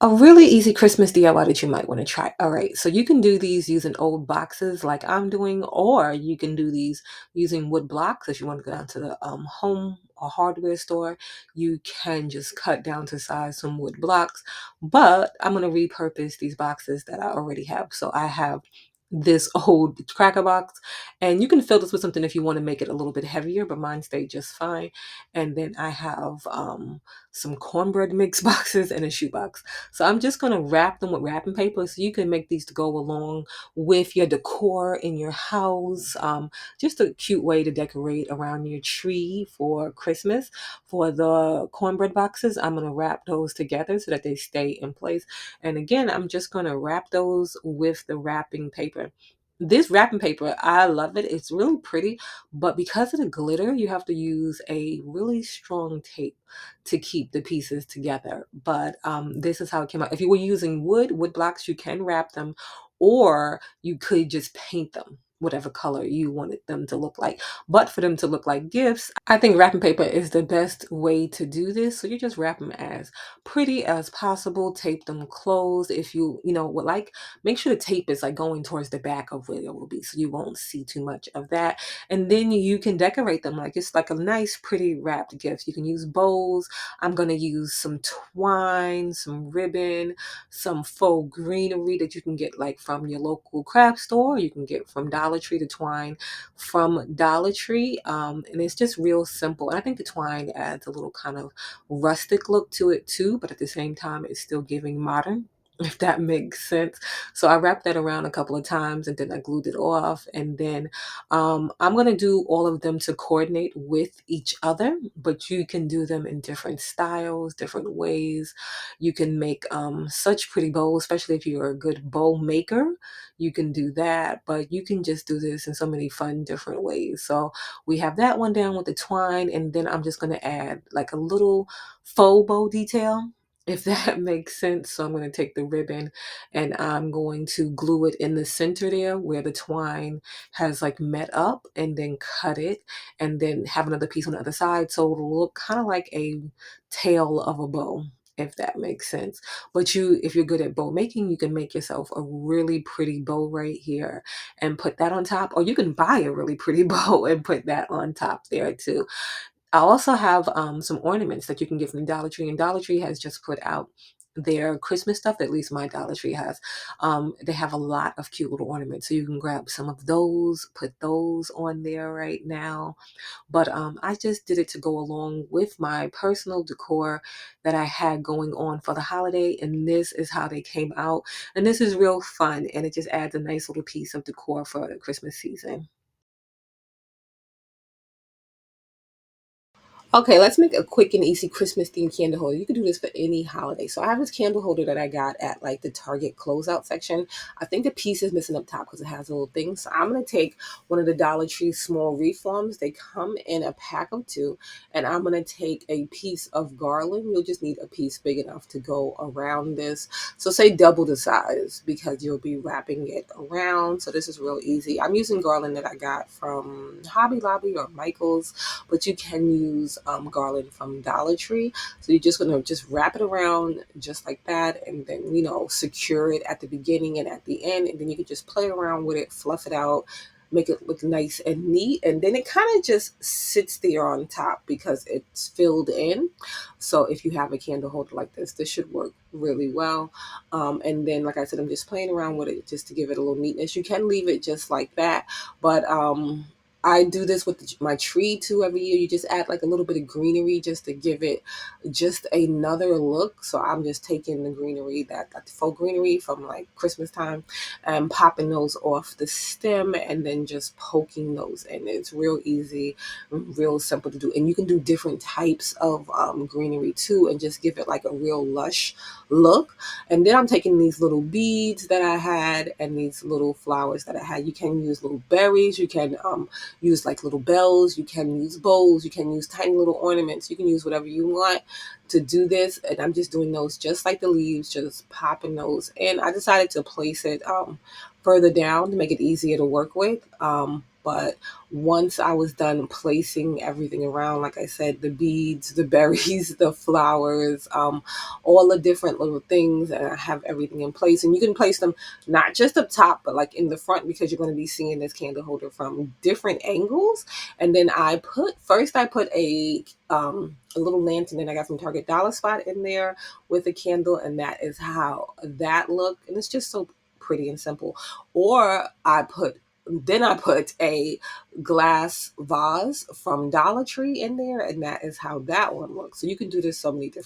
A really easy Christmas DIY that you might want to try. All right, so you can do these using old boxes like I'm doing, or you can do these using wood blocks. If you want to go down to the home or hardware store, you can just cut down to size some wood blocks. But I'm going to repurpose these boxes that I already have. So I have this old cracker box, and you can fill this with something if you want to make it a little bit heavier, but mine stayed just fine. And then I have some cornbread mix boxes and a shoebox. So I'm just going to wrap them with wrapping paper so you can make these to go along with your decor in your house. Just a cute way to decorate around your tree for Christmas. For the cornbread boxes, I'm going to wrap those together so that they stay in place. And again, I'm just going to wrap those with the wrapping paper. This wrapping paper, I love it. It's really pretty, but because of the glitter, you have to use a really strong tape to keep the pieces together. But this is how it came out. If you were using wood blocks, you can wrap them, or you could just paint them whatever color you wanted them to look like. But for them to look like gifts, I think wrapping paper is the best way to do this. So you just wrap them as pretty as possible, tape them closed. If you would like, make sure the tape is like going towards the back of where it will be so you won't see too much of that. And then you can decorate them like it's like a nice, pretty wrapped gift. You can use bows. I'm going to use some twine, some ribbon, some faux greenery that you can get like from your local craft store. You can get from Dollar Tree, the twine from Dollar Tree. And it's just real simple. And I think the twine adds a little kind of rustic look to it too, but at the same time, it's still giving modern. If that makes sense. So I wrapped that around a couple of times and then I glued it off. And then I'm going to do all of them to coordinate with each other, but you can do them in different styles, different ways. You can make such pretty bows, especially if you're a good bow maker. You can do that, but you can just do this in so many fun different ways. So we have that one down with the twine, and then I'm just going to add like a little faux bow detail, if that makes sense. So I'm going to take the ribbon and I'm going to glue it in the center there where the twine has like met up, and then cut it and then have another piece on the other side so it'll look kind of like a tail of a bow, if that makes sense. But if you're good at bow making, you can make yourself a really pretty bow right here and put that on top, or you can buy a really pretty bow and put that on top there too. I also have some ornaments that you can get from Dollar Tree, and Dollar Tree has just put out their Christmas stuff. At least my Dollar Tree has. They have a lot of cute little ornaments, so you can grab some of those, put those on there right now. But I just did it to go along with my personal decor that I had going on for the holiday, and this is how they came out. And this is real fun, and it just adds a nice little piece of decor for the Christmas season. Okay, let's make a quick and easy Christmas themed candle holder. You can do this for any holiday. So I have this candle holder that I got at like the Target closeout section. I think the piece is missing up top because it has a little thing. So I'm gonna take one of the Dollar Tree small reforms. They come in a pack of two, and I'm gonna take a piece of garland. You'll just need a piece big enough to go around this. So say double the size because you'll be wrapping it around. So this is real easy. I'm using garland that I got from Hobby Lobby or Michael's, but you can use garland from Dollar Tree. So you're just gonna just wrap it around just like that, and then secure it at the beginning and at the end, and then you can just play around with it, fluff it out, make it look nice and neat, and then it kind of just sits there on top because it's filled in. So if you have a candle holder like this should work really well. And then, like I said, I'm just playing around with it just to give it a little neatness. You can leave it just like that, but I do this with my tree too every year. You just add like a little bit of greenery just to give it just another look. So I'm just taking the greenery, that like the faux greenery from like Christmas time, and popping those off the stem and then just poking those in. It's real easy, real simple to do. And you can do different types of greenery too and just give it like a real lush look. And then I'm taking these little beads that I had and these little flowers that I had. You can use little berries. You can use like little bells, you can use bows, you can use tiny little ornaments, you can use whatever you want to do this. And I'm just doing those just like the leaves, just popping those. And I decided to place it further down to make it easier to work with. But once I was done placing everything around, like I said, the beads, the berries, the flowers, all the different little things, and I have everything in place. And you can place them not just up top, but like in the front, because you're going to be seeing this candle holder from different angles. And then I put a little lantern that I got from Target Dollar Spot in there with a candle, and that is how that looked. And it's just so pretty and simple. Or I put a glass vase from Dollar Tree in there, and that is how that one looks. So you can do this so many different